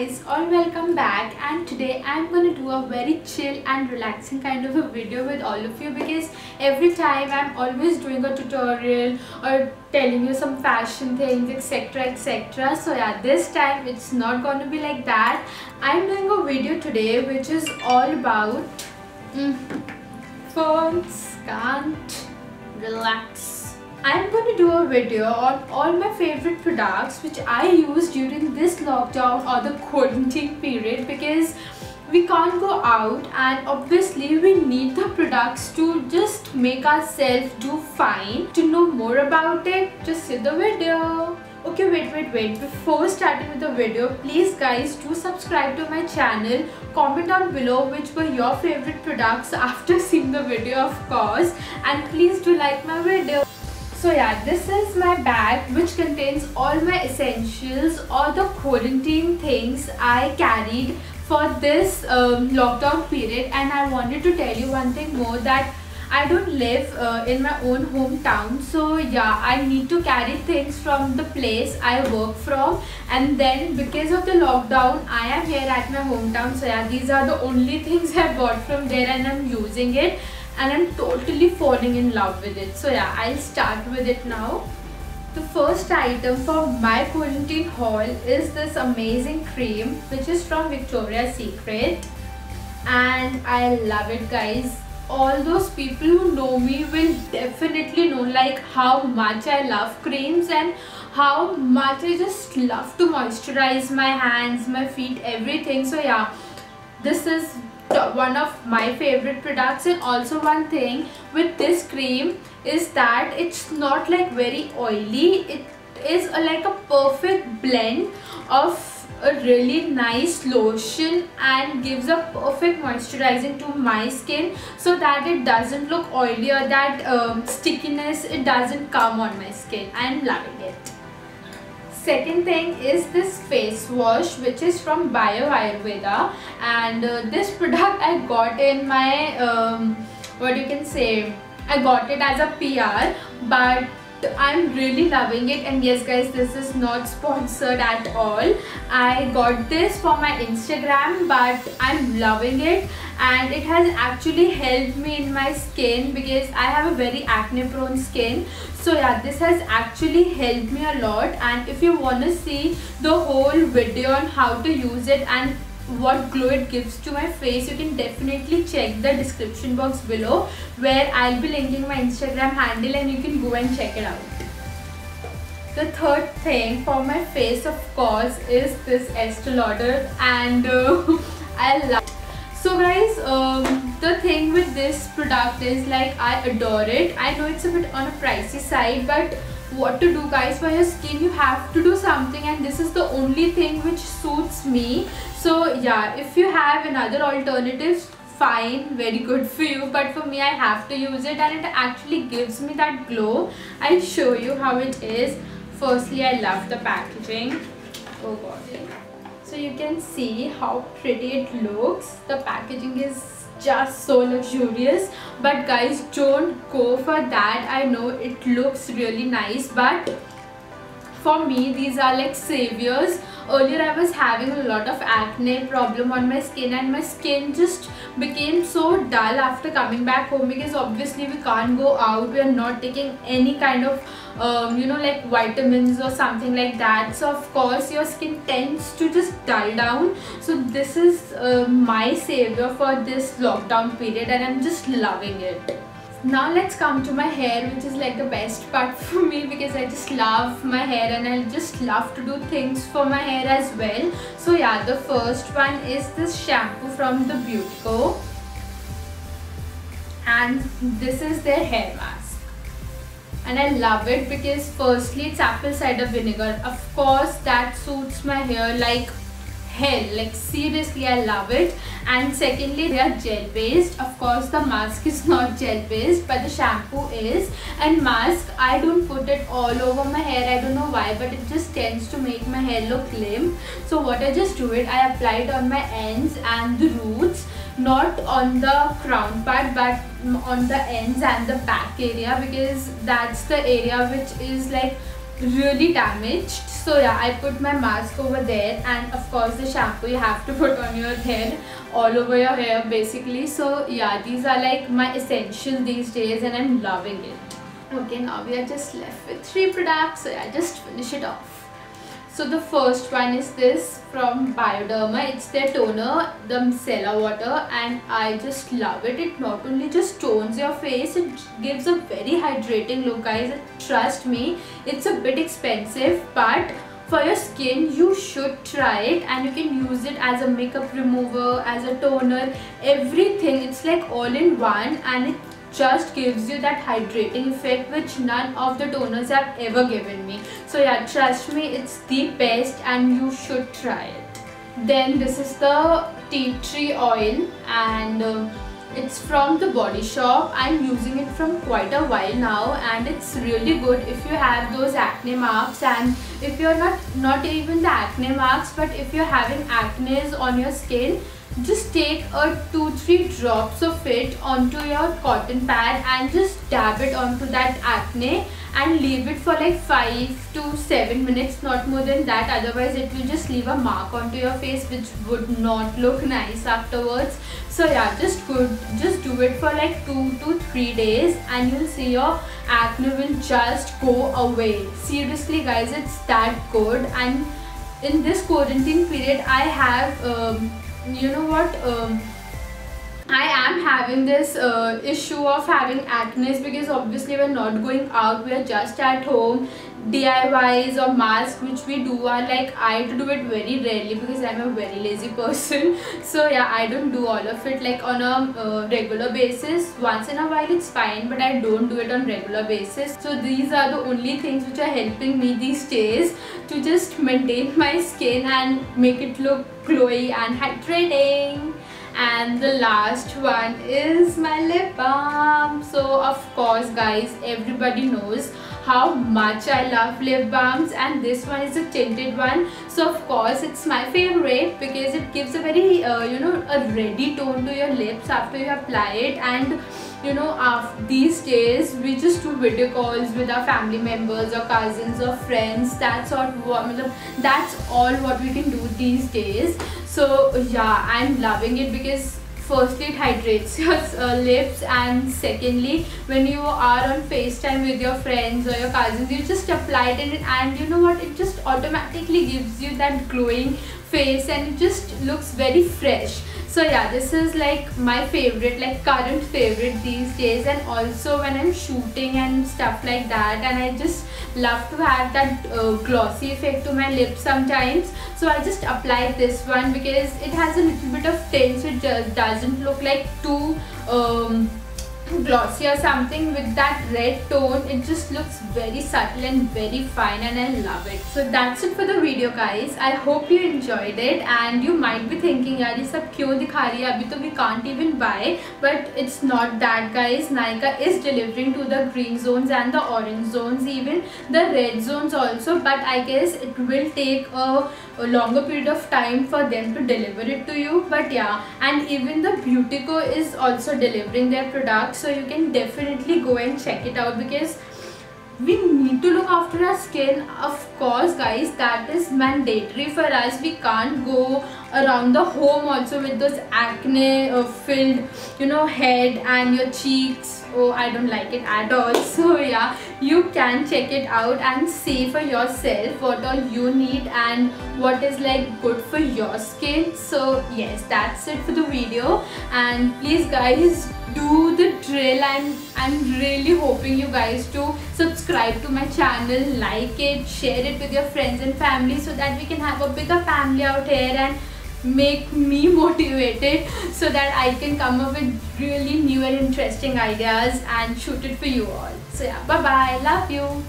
guys, all welcome back, and today I'm gonna do a very chill and relaxing kind of a video with all of you because every time I'm always doing a tutorial or telling you some fashion things, etc, etc. So yeah, this time it's not gonna be like that. I'm doing a video today which is all about phones can't relax. I'm going to do a video on all my favorite products which I use during this lockdown or the quarantine period, because we can't go out and obviously we need the products to just make ourselves do fine. To know more about it, just see the video. Okay, wait. Before starting with the video, please guys do subscribe to my channel. Comment down below which were your favorite products after seeing the video, of course. And please do like my video. So yeah, this is my bag which contains all my essentials or the quarantine things I carried for this lockdown period. And I wanted to tell you one thing more, that I don't live in my own hometown, so yeah, I need to carry things from the place I work from, and then because of the lockdown I am here at my hometown. So yeah, these are the only things I bought from there and I'm using it and I'm totally falling in love with it. So yeah, I'll start with it now. The first item for my quarantine haul is this amazing cream which is from Victoria's Secret, and I love it, guys. All those people who know me will definitely know like how much I love creams and how much I just love to moisturize my hands, my feet, everything. So yeah, this is one of my favorite products. And also one thing with this cream is that it's not like very oily. It is like a perfect blend of a really nice lotion and gives a perfect moisturizing to my skin, so that it doesn't look oily or that stickiness, it doesn't come on my skin. I'm loving it. Second thing is this face wash which is from Bio Ayurveda, and this product I got in my what you can say, I got it as a PR, but I'm really loving it. And yes guys, this is not sponsored at all. I got this for my Instagram, but I'm loving it and it has actually helped me in my skin because I have a very acne prone skin. So yeah, this has actually helped me a lot. And if you want to see the whole video on how to use it and what glow it gives to my face, you can definitely check the description box below, where I'll be linking my Instagram handle and you can go and check it out. The third thing for my face, of course, is this Estee Lauder, and I love it. So guys, the thing with this product is like I adore it. I know it's a bit on a pricey side, but what to do guys, for your skin you have to do something, and this is the only thing which suits me. So yeah, if you have another alternatives, fine, very good for you, but for me I have to use it and it actually gives me that glow. I'll show you how it is. Firstly, I love the packaging. Oh god, so you can see how pretty it looks. The packaging is just so luxurious, but guys, don't go for that. I know it looks really nice, but for me these are like saviors. Earlier I was having a lot of acne problem on my skin, and my skin just became so dull after coming back home, because obviously we can't go out, we are not taking any kind of you know, like vitamins or something like that. So of course your skin tends to just dull down. So this is my savior for this lockdown period and I'm just loving it. Now let's come to my hair, which is like the best part for me because I just love my hair and I just love to do things for my hair as well. So yeah, the first one is this shampoo from the Beautyco, and this is their hair mask. And I love it because firstly it's apple cider vinegar. Of course that suits my hair like hell, like seriously I love it. And secondly, they are gel based. Of course the mask is not gel based, but the shampoo is. And mask, I don't put it all over my hair, I don't know why, but it just tends to make my hair look limp. So what I just do it, I apply it on my ends and the roots, not on the crown part but on the ends and the back area, because that's the area which is like really damaged. So yeah, I put my mask over there, and of course the shampoo you have to put on your head, all over your hair basically. So yeah, these are like my essential these days and I'm loving it. Okay, now we are just left with 3 products, so yeah, just finish it off. So the first one is this from Bioderma. It's their toner, the micellar water, and I just love it. It not only just tones your face, it gives a very hydrating look, guys. Trust me, it's a bit expensive, but for your skin you should try it, and you can use it as a makeup remover, as a toner, everything. It's like all in one, and it just gives you that hydrating effect which none of the toners have ever given me. So yeah, trust me, it's the best and you should try it. Then this is the tea tree oil, and it's from the Body Shop. I'm using it from quite a while now, and it's really good if you have those acne marks, and if you're not even the acne marks, but if you're having acne on your skin, just take a 2-3 drops of it onto your cotton pad and just dab it onto that acne and leave it for like 5 to 7 minutes, not more than that. Otherwise it will just leave a mark onto your face which would not look nice afterwards. So yeah, just do it for like 2 to 3 days and you'll see your acne will just go away. Seriously guys, it's that good. And in this quarantine period I have I am having this issue of having acne because obviously we're not going out, we are just at home. DIYs or masks which we do are like, I do it very rarely because I'm a very lazy person. So yeah, I don't do all of it like on a regular basis. Once in a while it's fine, but I don't do it on regular basis. So these are the only things which are helping me these days to just maintain my skin and make it look glowy and hydrating. And the last one is my lip balm. So of course guys, everybody knows how much I love lip balms, and this one is a tinted one. So of course it's my favorite because it gives a very a ready tone to your lips after you apply it. And these days we just do video calls with our family members or cousins or friends. That's all what we can do these days. So yeah, I'm loving it because firstly it hydrates your lips, and secondly when you are on FaceTime with your friends or your cousins, you just apply it and you know what, it just automatically gives you that glowing face and it just looks very fresh. So yeah, this is like my favorite, like current favorite these days. And also when I'm shooting and stuff like that, and I just love to have that glossy effect to my lips sometimes, so I just apply this one because it has a little bit of tint, so it just doesn't look like too glossy or something. With that red tone, it just looks very subtle and very fine, and I love it. So that's it for the video guys. I hope you enjoyed it, and you might be thinking yaar ye sab kyun dikha rahi hai, abhi to we can't even buy. But it's not that guys. Nykaa is delivering to the green zones and the orange zones, even the red zones also, but I guess it will take a longer period of time for them to deliver it to you. But yeah, and even the Beautyco is also delivering their products, so you can definitely go and check it out because we need to look after our skin. Of course guys, that is mandatory for us. We can't go around the home also with those acne filled head and your cheeks. Oh, I don't like it at all. So yeah, you can check it out and see for yourself what all you need and what is like good for your skin. So yes, that's it for the video, and please guys do the drill. I'm really hoping you guys to subscribe to my channel, like it, share it with your friends and family so that we can have a bigger family out here and make me motivated so that I can come up with really new and interesting ideas and shoot it for you all. So yeah, bye bye, love you.